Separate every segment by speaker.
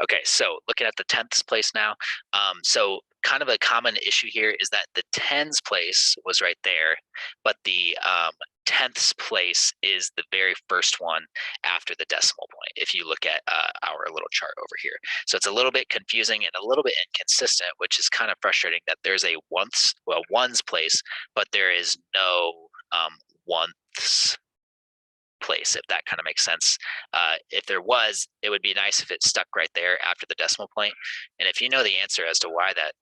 Speaker 1: Okay, so looking at the 10th place now. So kind of a common issue here is that the tens place was right there, but the 10th place is the very first one after the decimal point, if you look at our little chart over here. So it's a little bit confusing and a little bit inconsistent, which is kind of frustrating that there's a ones place, but there is no once place, if that kind of makes sense. If there was, it would be nice if it stuck right there after the decimal point. And if you know the answer as to why that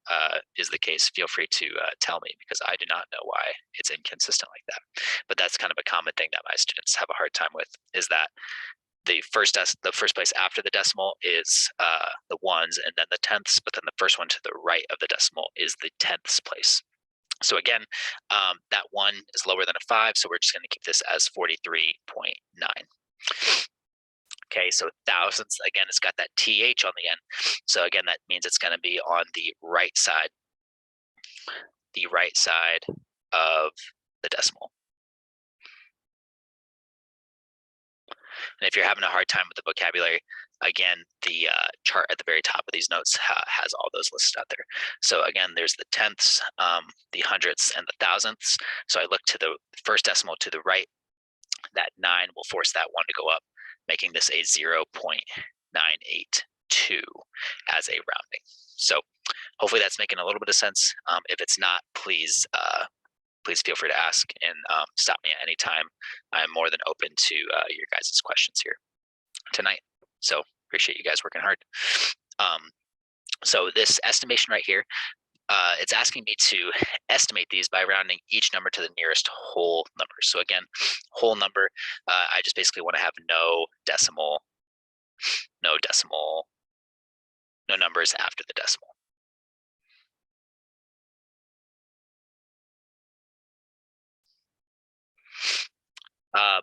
Speaker 1: is the case, feel free to tell me, because I do not know why it's inconsistent like that. But that's kind of a common thing that my students have a hard time with, is that the first place after the decimal is the ones and then the tenths, but then the first one to the right of the decimal is the tenths place. So again, that one is lower than a 5, so we're just going to keep this as 43.9. Okay, so thousands, again, it's got that TH on the end. So again, that means it's going to be on the right side of the decimal. And if you're having a hard time with the vocabulary, again, the chart at the very top of these notes has all those listed out there. So again, there's the tenths, the hundredths, and the thousandths. So I look to the first decimal to the right. That 9 will force that 1 to go up, making this a 0.982 as a rounding. So hopefully that's making a little bit of sense. If it's not, please feel free to ask and stop me at any time. I'm more than open to your guys' questions here tonight. So appreciate you guys working hard. So this estimation right here, it's asking me to estimate these by rounding each number to the nearest whole number. So again, whole number, I just basically want to have no numbers after the decimal.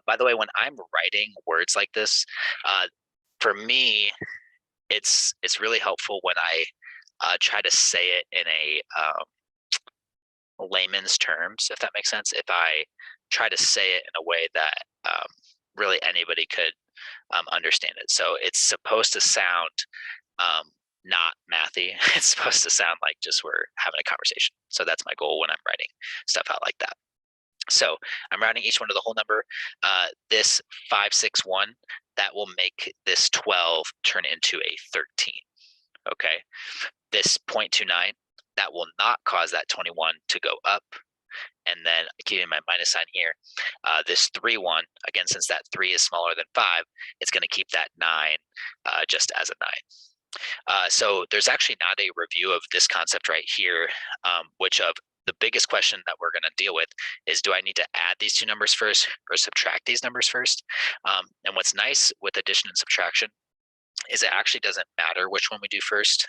Speaker 1: By the way, when I'm writing words like this, for me, it's really helpful when I try to say it in a layman's terms, if that makes sense. If I try to say it in a way that really anybody could understand it. So it's supposed to sound not mathy. It's supposed to sound like just we're having a conversation. So that's my goal when I'm writing stuff out like that. So I'm rounding each one to the whole number. This 561, that will make this 12 turn into a 13. Okay. This 0.29, that will not cause that 21 to go up. And then keeping my minus sign here, this 3-1, again, since that 3 is smaller than 5, it's going to keep that 9 just as a 9. So there's actually not a review of this concept right here, which of the biggest question that we're going to deal with is, do I need to add these two numbers first or subtract these numbers first? And what's nice with addition and subtraction is it actually doesn't matter which one we do first.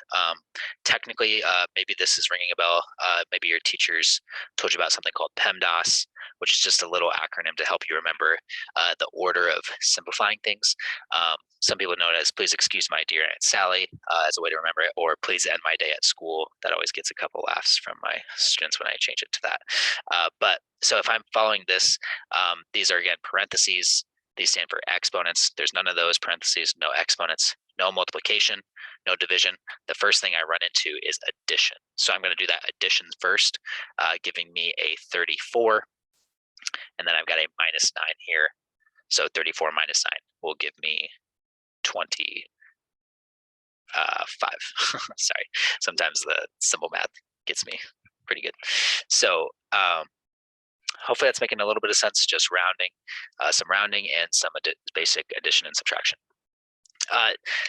Speaker 1: Technically, maybe this is ringing a bell. Maybe your teachers told you about something called PEMDAS, which is just a little acronym to help you remember the order of simplifying things. Some people know it as "Please excuse my dear Aunt Sally" as a way to remember it, or "Please end my day at school." That always gets a couple laughs from my students when I change it to that. But so if I'm following this, these are again parentheses. These stand for exponents. There's none of those parentheses, no exponents, no multiplication, no division. The first thing I run into is addition. So I'm going to do that addition first, giving me a 34. And then I've got a minus 9 here. So 34 minus 9 will give me 25. Sorry, sometimes the simple math gets me pretty good. So hopefully that's making a little bit of sense, just rounding, some rounding and some basic addition and subtraction.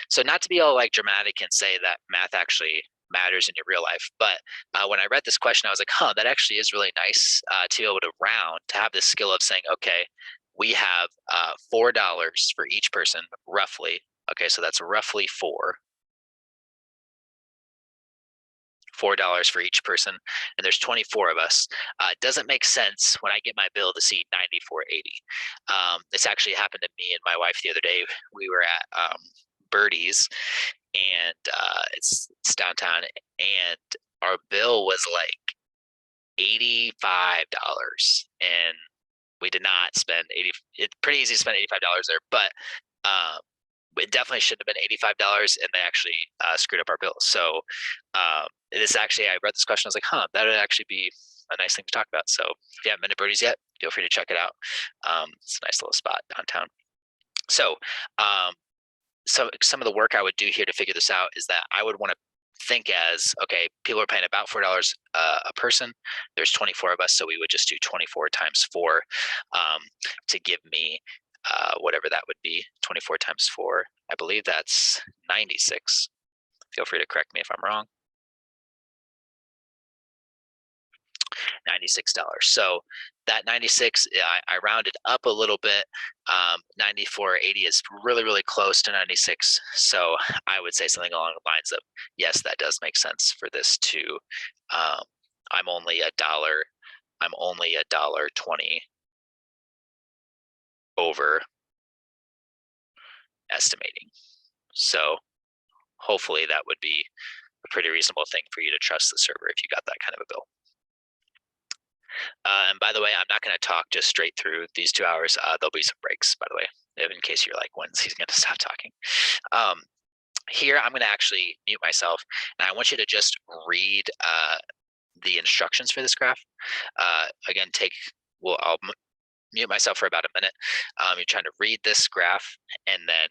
Speaker 1: So not to be all like dramatic and say that math actually matters in your real life, but when I read this question, I was like, huh, that actually is really nice to be able to round, to have this skill of saying, okay, we have $4 for each person, roughly. Okay, so that's roughly $4 for each person, and there's 24 of us. It doesn't make sense when I get my bill to see 94.80. This actually happened to me and my wife the other day. We were at Birdie's, and it's downtown, and our bill was like $85, and we did not spend 80. It's pretty easy to spend $85 there, but it definitely should have been $85, and they actually screwed up our bill. So this actually, I read this question, I was like, huh, that would actually be a nice thing to talk about. So if you haven't been to Birdies yet, feel free to check it out. It's a nice little spot downtown. So some of the work I would do here to figure this out is that I would want to think as, okay, people are paying about $4 a person. There's 24 of us, so we would just do 24 times 4 to give me whatever that would be. 24 times 4, I believe that's 96. Feel free to correct me if I'm wrong. $96. So that 96, I rounded up a little bit. 94.80 is really, really close to 96. So I would say something along the lines of, yes, that does make sense for this to, um, I'm only $1.20 over estimating. So hopefully that would be a pretty reasonable thing for you to trust the server if you got that kind of a bill. And by the way, I'm not going to talk just straight through these 2 hours. There'll be some breaks, by the way, in case you're like, when's he going to stop talking? Here, I'm going to actually mute myself, and I want you to just read the instructions for this graph. Again, I'll mute myself for about a minute. You're trying to read this graph, and then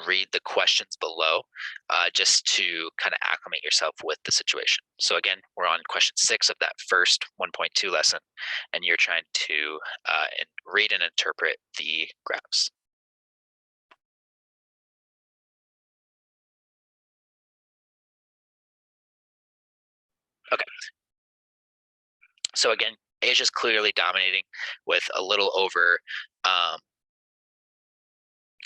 Speaker 1: read the questions below just to kind of acclimate yourself with the situation. So again, we're on question 6 of that first 1.2 lesson, and you're trying to read and interpret the graphs. Okay. So again, Asia's clearly dominating with a little over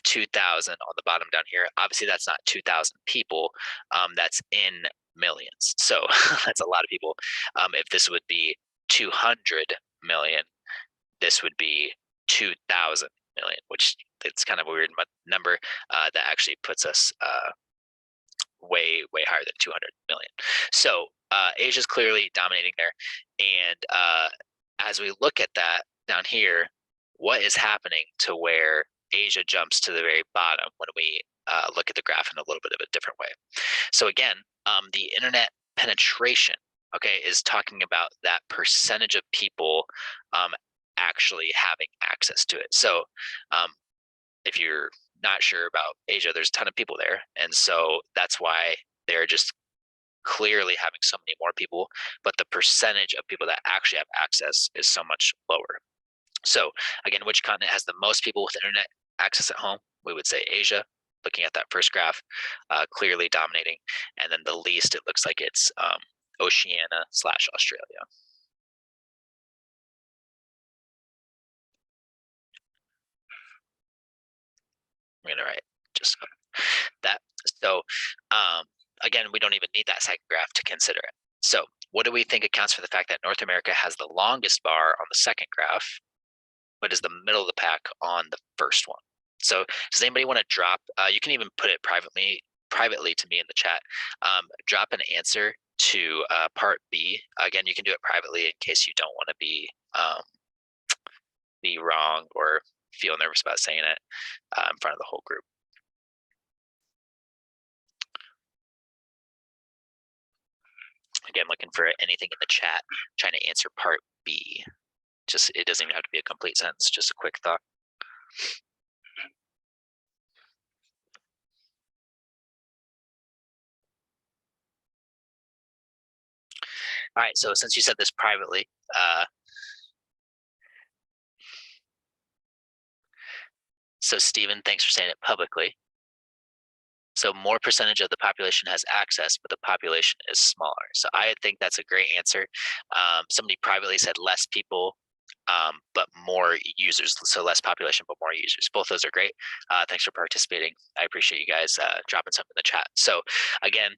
Speaker 1: 2,000 on the bottom down here. Obviously, that's not 2,000 people. That's in millions. So that's a lot of people. If this would be 200 million, this would be 2,000 million, which it's kind of a weird number that actually puts us way, way higher than 200 million. So Asia's clearly dominating there. And as we look at that down here, what is happening to where Asia jumps to the very bottom when we look at the graph in a little bit of a different way? So again, the internet penetration, okay, is talking about that percentage of people actually having access to it. So if you're not sure about Asia, there's a ton of people there, and so that's why they're just clearly having so many more people, but the percentage of people that actually have access is so much lower. So again, which continent has the most people with internet access at home? We would say Asia. Looking at that first graph, clearly dominating, and then the least, it looks like it's Oceania/Australia. I'm gonna write just that. So again, we don't even need that second graph to consider it. So what do we think accounts for the fact that North America has the longest bar on the second graph, but is the middle of the pack on the first one? So does anybody want to drop, you can even put it privately to me in the chat, drop an answer to part B. Again, you can do it privately in case you don't want to be wrong or feel nervous about saying it in front of the whole group. Again, looking for anything in the chat, trying to answer part B. Just, it doesn't even have to be a complete sentence, just a quick thought. All right, so since you said this privately, so Stephen, thanks for saying it publicly. So more percentage of the population has access, but the population is smaller. So I think that's a great answer. Somebody privately said less people, but more users. So less population, but more users. Both those are great. Thanks for participating. I appreciate you guys dropping something in the chat. So again,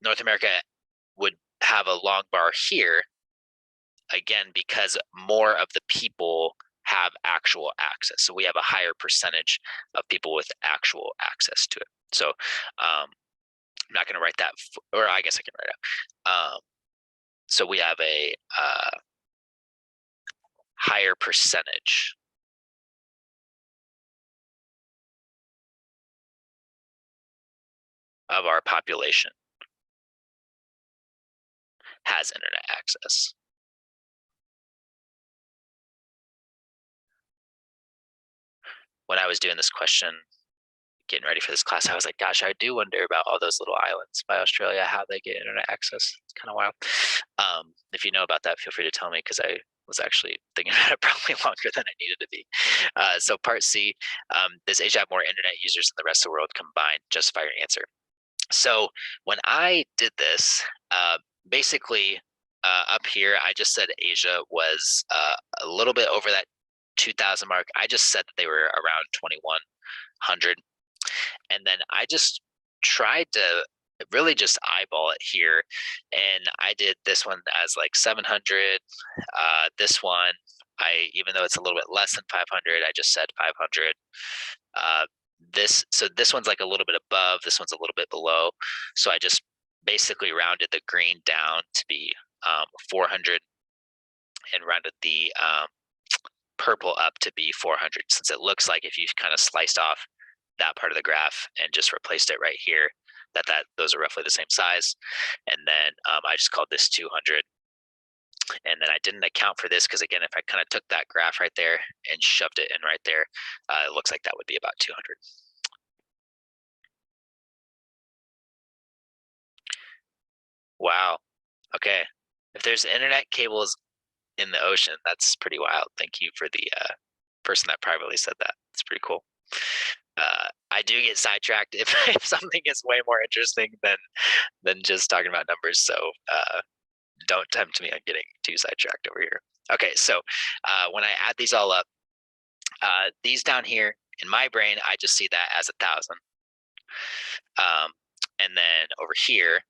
Speaker 1: North America would have a long bar here, again, because more of the people have actual access. So we have a higher percentage of people with actual access to it. So I'm not going to write that, or I guess I can write it. So we have a higher percentage of our population has internet access? When I was doing this question, getting ready for this class, I was like, gosh, I do wonder about all those little islands by Australia, how they get internet access. It's kind of wild. If you know about that, feel free to tell me because I was actually thinking about it probably longer than I needed to be. So part C, does Asia have more internet users than the rest of the world combined? Justify your answer. So when I did this, basically up here, I just said Asia was a little bit over that 2000 mark. I just said that they were around 2100. And then I just tried to really just eyeball it here. And I did this one as like 700. This one, even though it's a little bit less than 500, I just said 500. So this one's like a little bit above, this one's a little bit below. So I just basically rounded the green down to be 400 and rounded the purple up to be 400, since it looks like if you kind of sliced off that part of the graph and just replaced it right here, that those are roughly the same size. And then I just called this 200. And then I didn't account for this because, again, if I kind of took that graph right there and shoved it in right there, it looks like that would be about 200. Wow. Okay. If there's internet cables in the ocean, that's pretty wild. Thank you for the person that privately said that. It's pretty cool. I do get sidetracked if, if something is way more interesting than just talking about numbers. So don't tempt me on getting too sidetracked over here. Okay, so when I add these all up, these down here in my brain, I just see that as 1,000. And then over here,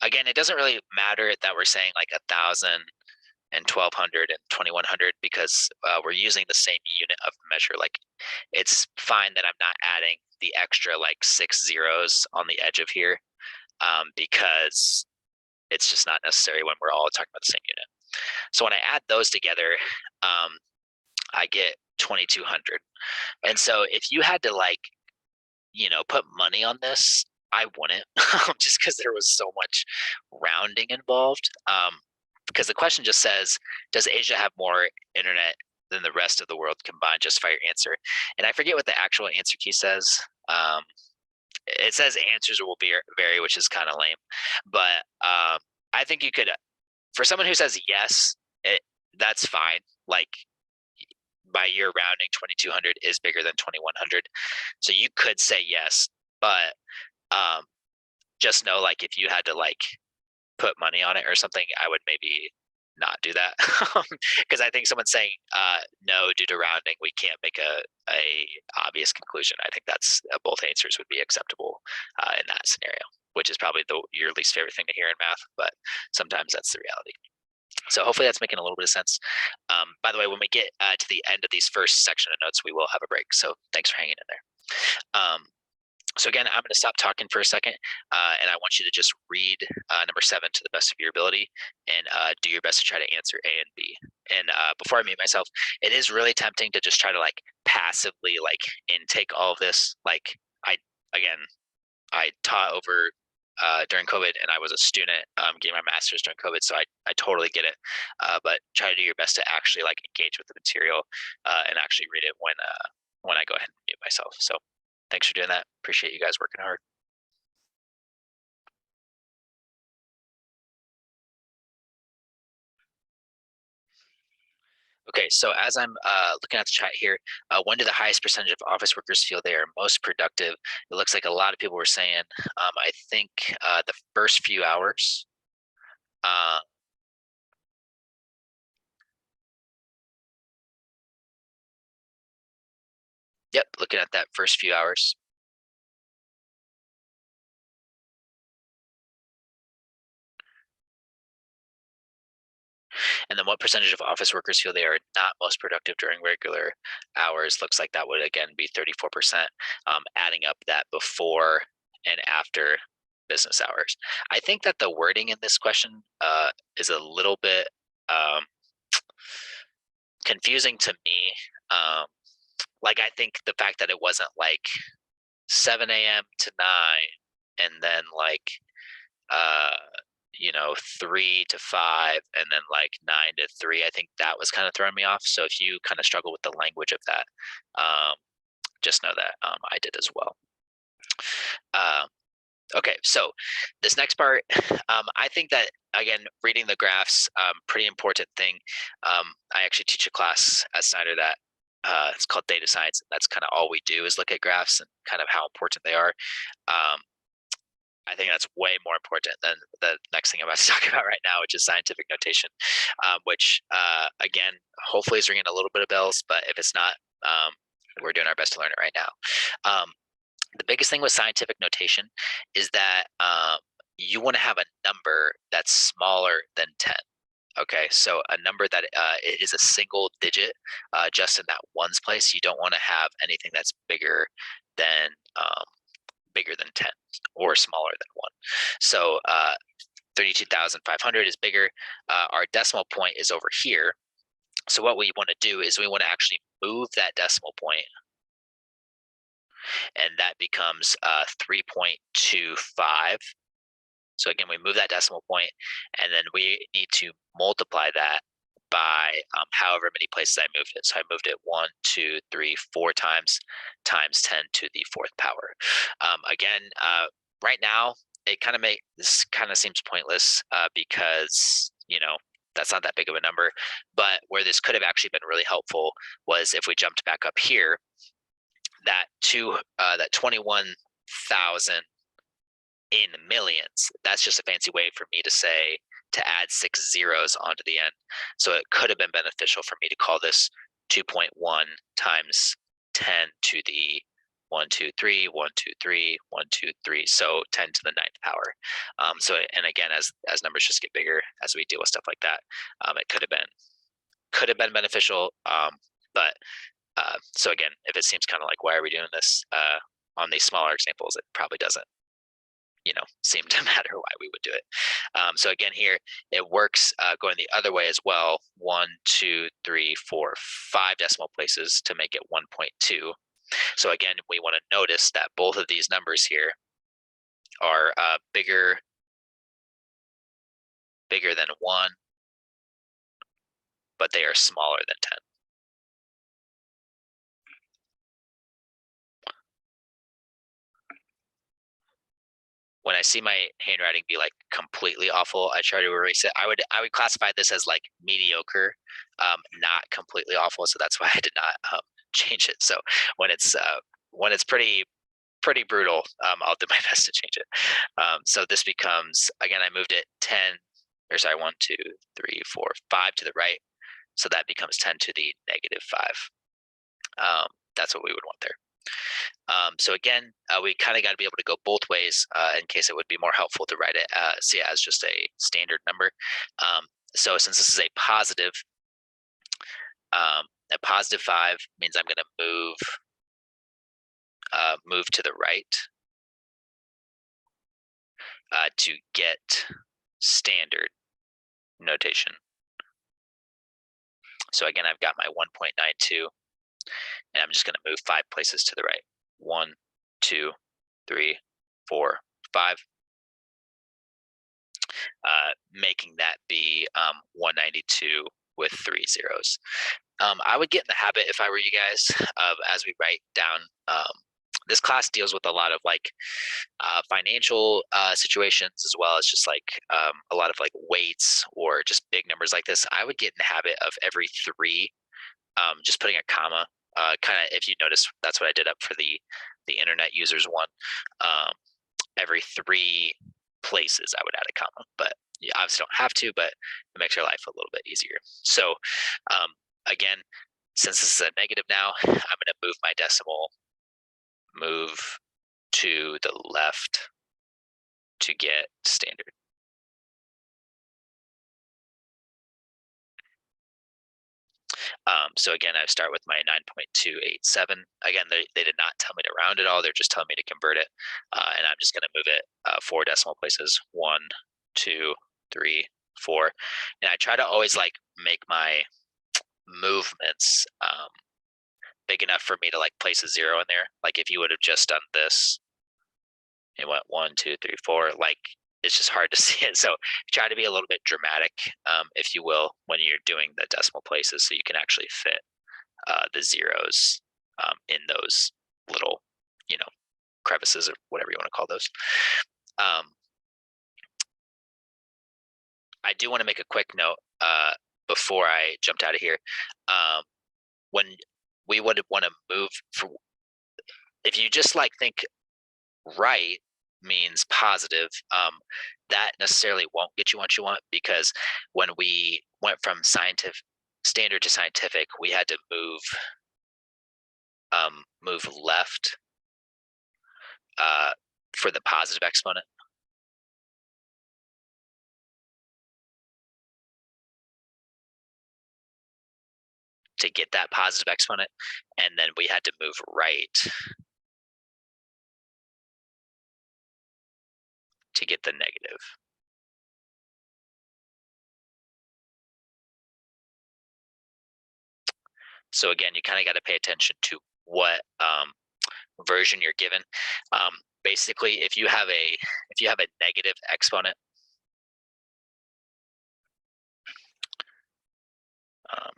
Speaker 1: again, it doesn't really matter that we're saying like 1,000 and 1,200 and 2,100 because we're using the same unit of measure. Like it's fine that I'm not adding the extra like 6 zeros on the edge of here because it's just not necessary when we're all talking about the same unit. So when I add those together, I get 2,200. And so if you had to like, put money on this, I wouldn't just because there was so much rounding involved. Because the question just says, does Asia have more internet than the rest of the world combined? Justify your answer. And I forget what the actual answer key says. It says answers will vary, which is kind of lame. But I think you could, for someone who says yes, that's fine. Like by year rounding, 2,200 is bigger than 2,100. So you could say yes, but just know like if you had to like put money on it or something, I would maybe not do that because I think someone's saying no due to rounding, we can't make a obvious conclusion. I think that's both answers would be acceptable in that scenario, which is probably your least favorite thing to hear in math, but sometimes that's the reality. So hopefully that's making a little bit of sense. By the way, when we get to the end of these first section of notes, we will have a break. So thanks for hanging in there. So again, I'm going to stop talking for a second, and I want you to just read number 7 to the best of your ability, and do your best to try to answer A and B. And before I mute myself, it is really tempting to just try to like passively like intake all of this. Like I taught over during COVID, and I was a student getting my master's during COVID, so I totally get it. But try to do your best to actually like engage with the material and actually read it when I go ahead and mute myself. So thanks for doing that. Appreciate you guys working hard. Okay, so as I'm looking at the chat here, when do the highest percentage of office workers feel they are most productive? It looks like a lot of people were saying, I think the first few hours. Yep, looking at that first few hours. And then what percentage of office workers feel they are not most productive during regular hours? Looks like that would again be 34%, adding up that before and after business hours. I think that the wording in this question is a little bit confusing to me. Like I think the fact that it wasn't like 7 a.m. to 9 and then like 3 to 5, and then like 9 to 3. I think that was kind of throwing me off. So if you kind of struggle with the language of that, just know that I did as well. Okay, so this next part, I think that again, reading the graphs, pretty important thing. I actually teach a class at Snyder that it's called data science. That's kind of all we do is look at graphs and kind of how important they are. Um, I think that's way more important than the next thing I'm about to talk about right now, which is scientific notation, which again, hopefully is ringing a little bit of bells, but if it's not, we're doing our best to learn it right now. The biggest thing with scientific notation is that you want to have a number that's smaller than 10. Okay, so a number that it is a single digit just in that ones place. You don't want to have anything that's than bigger than 10 or smaller than 1. So 32,500 is bigger. Our decimal point is over here. So what we want to do is we want to actually move that decimal point, and that becomes 3.25. So again, we move that decimal point, and then we need to multiply that by however many places I moved it. So I moved it 1, 2, 3, 4 times 10 to the 4th power. Again, right now this kind of seems pointless because that's not that big of a number. But where this could have actually been really helpful was if we jumped back up here, that 21,000 in millions. That's just a fancy way for me to add 6 zeros onto the end. So it could have been beneficial for me to call this 2.1 times 10 to the 1, 2, 3, 1, 2, 3, 1, 2, 3. So 10 to the 9th power. And again, as numbers just get bigger, as we deal with stuff like that, it could have been beneficial. But so again, if it seems kind of like, why are we doing this on these smaller examples, it probably doesn't seem to matter why we would do it. So again, here it works going the other way as well. 1, 2, 3, 4, 5 decimal places to make it 1.2. So again, we want to notice that both of these numbers here are bigger than 1, but they are smaller than 10. When I see my handwriting be like completely awful, I try to erase it. I would classify this as like mediocre, not completely awful. So that's why I did not change it. So when it's pretty brutal, I'll do my best to change it. So this becomes, again, I moved it 1, 2, 3, 4, 5 to the right. So that becomes 10 to the -5. That's what we would want there. So again, we kind of got to be able to go both ways in case it would be more helpful to write it as just a standard number. So since this is a positive 5 means I'm going to move to the right to get standard notation. So again, I've got my 1.92, and I'm just going to move 5 places to the right. 1, 2, 3, 4, 5, making that be 192 with 3 zeros. I would get in the habit, if I were you guys, of as we write down. This class deals with a lot of like financial situations, as well as just like a lot of like weights or just big numbers like this. I would get in the habit of every 3 just putting a comma. Kind of, if you notice, that's what I did up for the internet users one. Every 3 places I would add a comma, but you obviously don't have to, but it makes your life a little bit easier. So again, since this is a negative now, I'm going to move my decimal, move to the left to get standard. So again, I start with my 9.287. Again, they did not tell me to round it all. They're just telling me to convert it. And I'm just going to move it 4 decimal places. 1, 2, 3, 4. And I try to always like make my movements big enough for me to like place a 0 in there. Like if you would have just done this, it went 1, 2, 3, 4. Like, it's just hard to see it. So try to be a little bit dramatic, if you will, when you're doing the decimal places, so you can actually fit the zeros in those little, crevices or whatever you want to call those. I do want to make a quick note before I jumped out of here. When we would want to move for, if you just like think right means positive, that necessarily won't get you what you want, because when we went from standard to scientific, we had to move left for the positive exponent. To get that positive exponent, and then we had to move right to get the negative. So again, you kind of got to pay attention to what version you're given. Basically, if you have a negative exponent,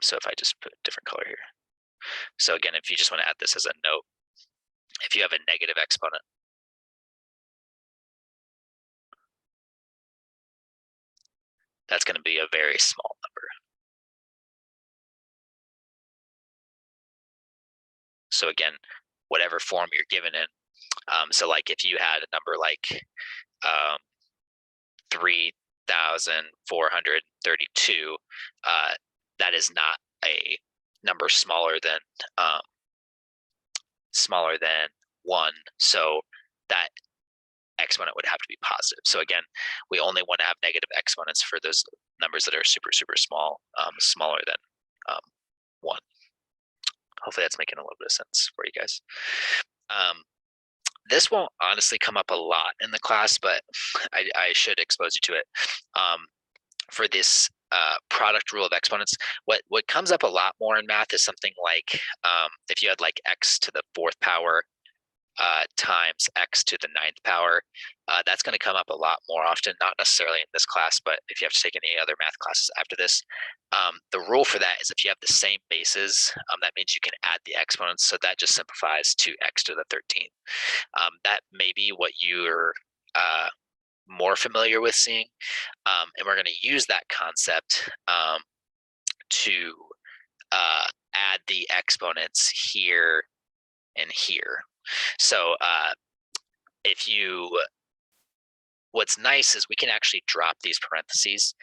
Speaker 1: so if I just put a different color here. So again, if you just want to add this as a note, if you have a negative exponent, that's going to be a very small number. So again, whatever form you're given in. So like if you had a number like 3,432, that is not a number smaller than 1. So that exponent would have to be positive. So again, we only want to have negative exponents for those numbers that are super, super small, smaller than 1. Hopefully that's making a little bit of sense for you guys. This won't honestly come up a lot in the class, but I should expose you to it. For this product rule of exponents, what comes up a lot more in math is something like if you had like x to the 4th power times x to the 9th power. That's going to come up a lot more often, not necessarily in this class, but if you have to take any other math classes after this. The rule for that is if you have the same bases, that means you can add the exponents. So that just simplifies to x to the 13th. That may be what you're more familiar with seeing. And we're going to use that concept to add the exponents here and here. So what's nice is we can actually drop these parentheses,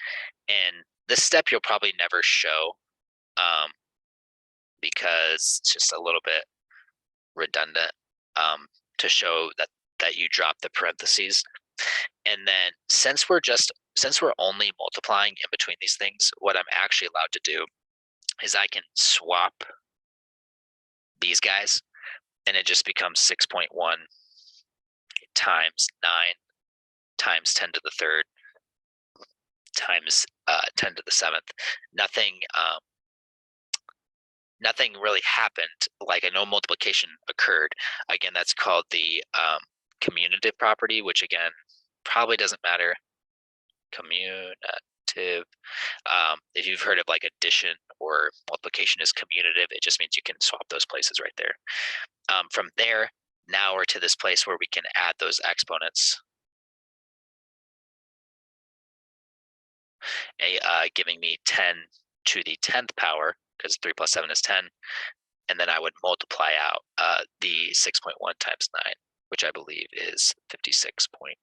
Speaker 1: and this step you'll probably never show because it's just a little bit redundant to show that you drop the parentheses. And then since we're only multiplying in between these things, what I'm actually allowed to do is I can swap these guys, and it just becomes 6.1 times 9 times 10 to the 3rd times 10 to the 7th. Nothing really happened. Like no multiplication occurred. Again, that's called the commutative property, which again probably doesn't matter. Commutative. If you've heard of like addition or multiplication is commutative, it just means you can swap those places right there. From there, now we're to this place where we can add those exponents, giving me 10 to the 10th power, because 3 plus 7 is 10. And then I would multiply out the 6.1 times 9, which I believe is 56.9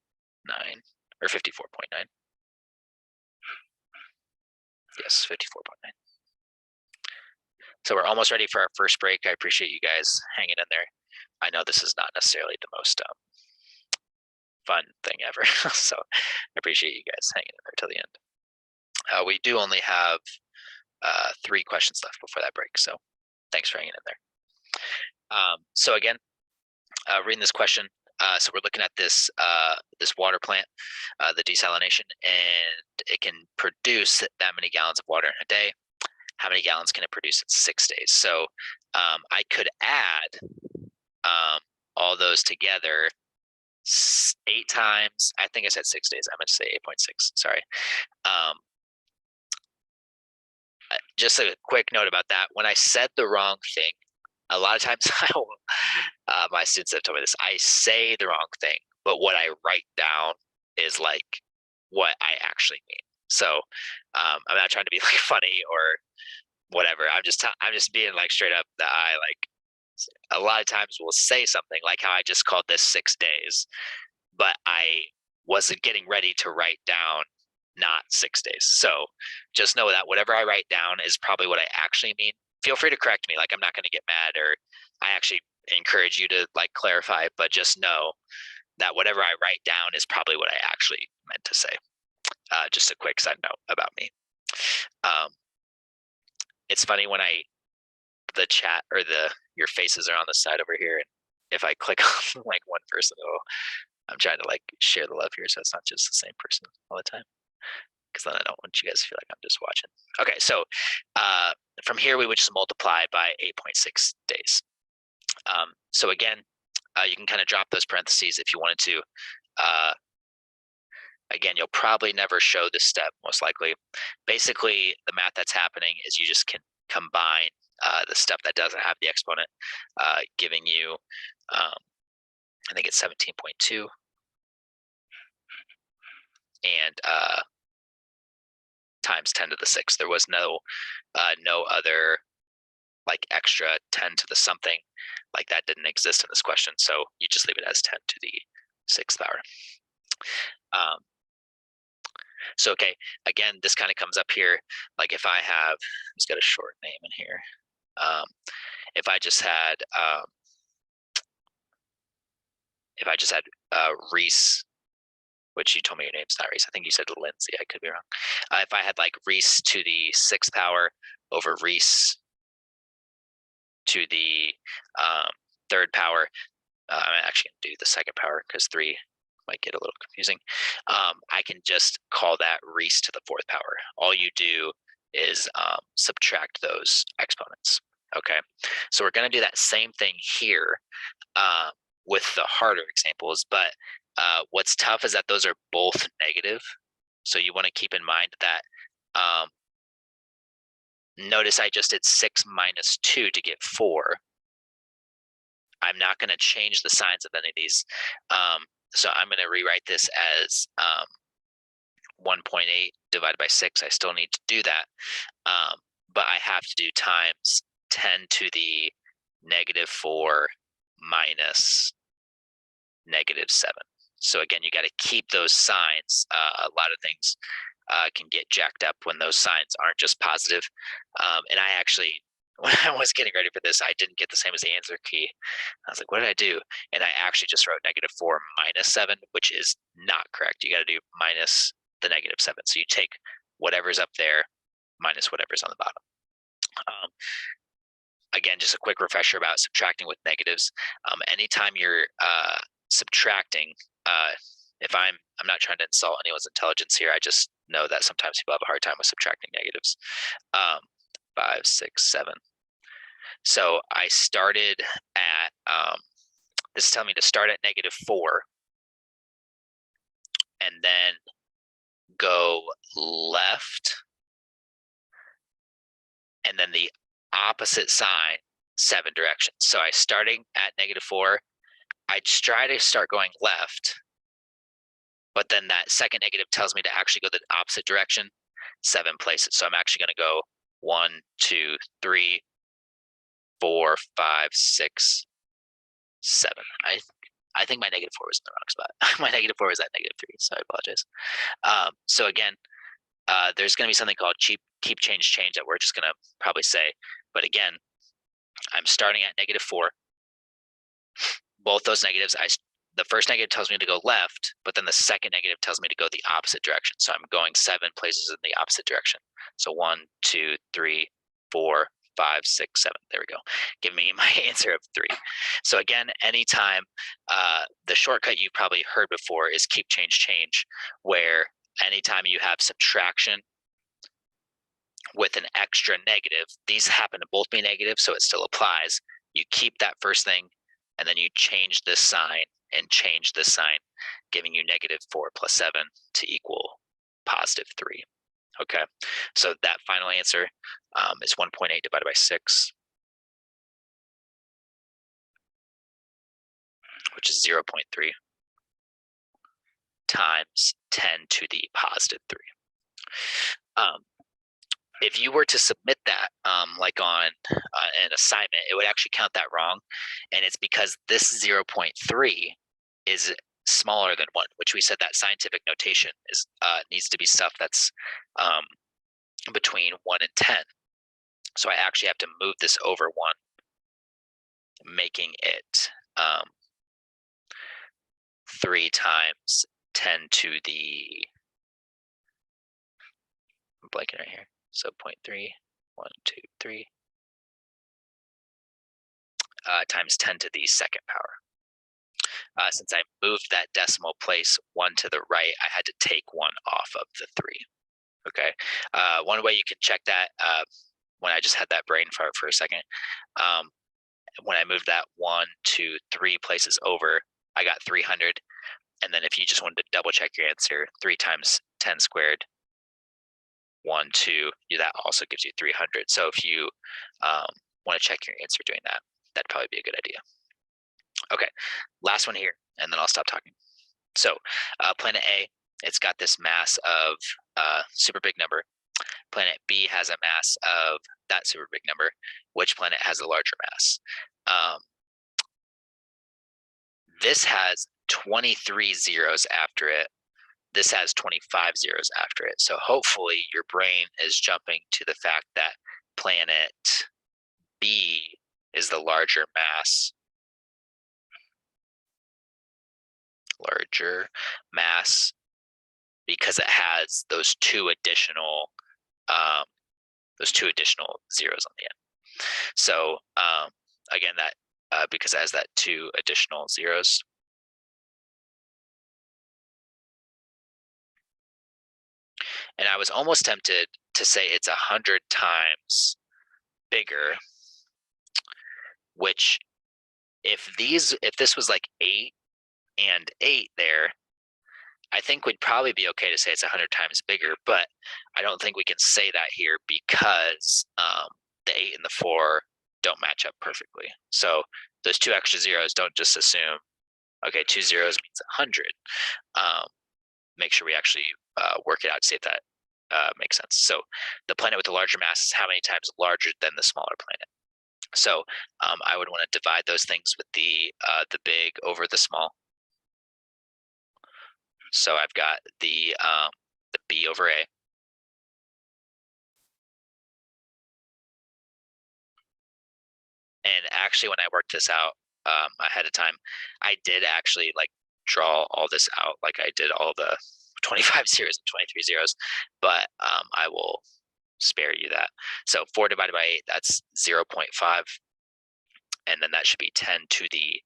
Speaker 1: or 54.9. Yes, 54.9. So we're almost ready for our first break. I appreciate you guys hanging in there. I know this is not necessarily the most fun thing ever, so I appreciate you guys hanging in there till the end. We do only have 3 questions left before that break, so thanks for hanging in there. So again, reading this question. So we're looking at this water plant, the desalination, and it can produce that many gallons of water in a day. How many gallons can it produce in 6 days? So I could add all those together 8 times. I think I said 6 days. I meant to say 8.6. Sorry. Um, just a quick note about that. When I said the wrong thing, a lot of times my students have told me this. I say the wrong thing, but what I write down is like what I actually mean. So I'm not trying to be like funny or whatever. I'm just being like straight up that I like a lot of times we'll say something like how I just called this 6 days, but I wasn't getting ready to write down not 6 days. So just know that whatever I write down is probably what I actually mean. Feel free to correct me. Like I'm not going to get mad, or I actually encourage you to like clarify, but just know that whatever I write down is probably what I actually meant to say. Just a quick side note about me. Um, it's funny when the chat or your faces are on the side over here, and if I click on like one person, I'm trying to like share the love here, so it's not just the same person all the time, because then I don't want you guys to feel like I'm just watching. Okay, so from here we would just multiply by 8.6 days. So again, you can kind of drop those parentheses if you wanted to. Again, you'll probably never show this step, most likely. Basically, the math that's happening is you just can combine the step that doesn't have the exponent, giving you, I think it's 17.2, and times 10 to the 6th. There was no other like extra 10 to the something, like that didn't exist in this question. So you just leave it as 10 to the 6th power. So, okay, again, this kind of comes up here. Like if I have, it's got a short name in here. If I just had, Reese, which you told me your name's not Reese. I think you said Lindsay. I could be wrong. If I had like Reese to the 6th power over Reese to the 3rd power, I'm actually going to do the 2nd power because 3 might get a little confusing. I can just call that Reese to the 4th power. All you do is subtract those exponents. Okay, so we're going to do that same thing here with the harder examples, but what's tough is that those are both negative. So you want to keep in mind that notice I just did 6 minus 2 to get 4. I'm not going to change the signs of any of these. So I'm going to rewrite this as 1.8 divided by 6. I still need to do that. But I have to do times 10 to the -4 minus -7. So again, you got to keep those signs. A lot of things can get jacked up when those signs aren't just positive. And I actually, when I was getting ready for this, I didn't get the same as the answer key. I was like, what did I do? And I actually just wrote -4 minus 7, which is not correct. You got to do minus the -7. So you take whatever's up there minus whatever's on the bottom. Again, just a quick refresher about subtracting with negatives. Anytime you're subtracting, if I'm not trying to insult anyone's intelligence here, I just know that sometimes people have a hard time with subtracting negatives. 5, 6, 7. So I started at, this is telling me to start at -4 and then go left and then the opposite sign 7 directions. So I starting at -4, I try to start going left, but then that second negative tells me to actually go the opposite direction 7 places. So I'm actually going to go 1, 2, 3, 4, 5, 6, 7. I think my -4 was in the wrong spot. My -4 was at -3, so I apologize. So again, there's going to be something called keep change that we're just going to probably say. But again, I'm starting at -4. Both those negatives, the first negative tells me to go left, but then the second negative tells me to go the opposite direction. So I'm going 7 places in the opposite direction. So 1, 2, 3, 4, 5, 6, 7. There we go. Give me my answer of 3. So again, anytime the shortcut you probably heard before is keep change, where anytime you have subtraction with an extra negative, these happen to both be negative, so it still applies. You keep that first thing, and then you change this sign and change this sign, giving you -4 plus 7 to equal +3. Okay, so that final answer is 1.8 divided by 6, which is 0.3 times 10 to the +3. If you were to submit that like on an assignment, it would actually count that wrong, and it's because this 0.3 is smaller than 1, which we said that scientific notation is needs to be stuff that's between 1 and 10. So I actually have to move this over 1, making it 3 times 10 to the, I'm blanking right here. So 0.3, 1, 2, 3 times 10 to the second power. Since I moved that decimal place 1 to the right, I had to take 1 off of the 3. Okay. One way you can check that, when I just had that brain fart for a second, when I moved that 1, 2, 3 places over, I got 300. And then if you just wanted to double check your answer, 3 times 10 squared, 1, 2, that also gives you 300. So if you want to check your answer doing that, that'd probably be a good idea. Okay, last one here, and then I'll stop talking. So planet A, it's got this mass of super big number. Planet B has a mass of that super big number. Which planet has a larger mass? This has 23 zeros after it. This has 25 zeros after it. So hopefully your brain is jumping to the fact that planet B is the larger mass. Because it has those two additional zeros on the end. So again, that because it has that 2 additional zeros. And I was almost tempted to say it's 100 times bigger, which if this was like 8 and 8 there, I think we'd probably be okay to say it's 100 times bigger, but I don't think we can say that here because the 8 and the 4 don't match up perfectly. So those 2 extra zeros, don't just assume, okay, 2 zeros means 100. Make sure we actually work it out to see if that makes sense. So the planet with the larger mass is how many times larger than the smaller planet. So I would want to divide those things with the big over the small. So I've got the B over A. And actually, when I worked this out ahead of time, I did actually like draw all this out. Like I did all the 25 zeros and 23 zeros, but I will spare you that. So 4 divided by 8, that's 0.5. And then that should be 10 to the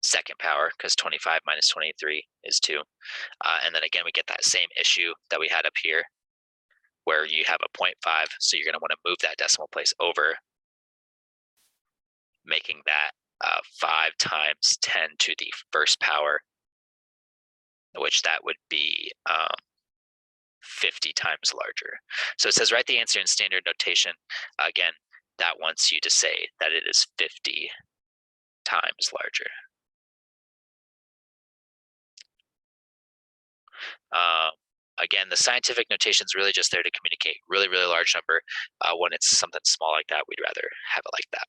Speaker 1: second power, because 25 minus 23 is 2. And then again, we get that same issue that we had up here, where you have a 0.5. So you're going to want to move that decimal place over, making that 5 times 10 to the first power, which that would be 50 times larger. So it says write the answer in standard notation. Again, that wants you to say that it is 50 times larger. Again, the scientific notation is really just there to communicate really, really large number. When it's something small like that, we'd rather have it like that.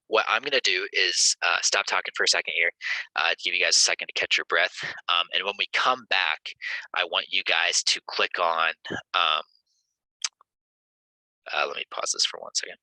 Speaker 1: What I'm going to do is stop talking for a second here, give you guys a second to catch your breath. And when we come back, I want you guys to click on, let me pause this for 1 second.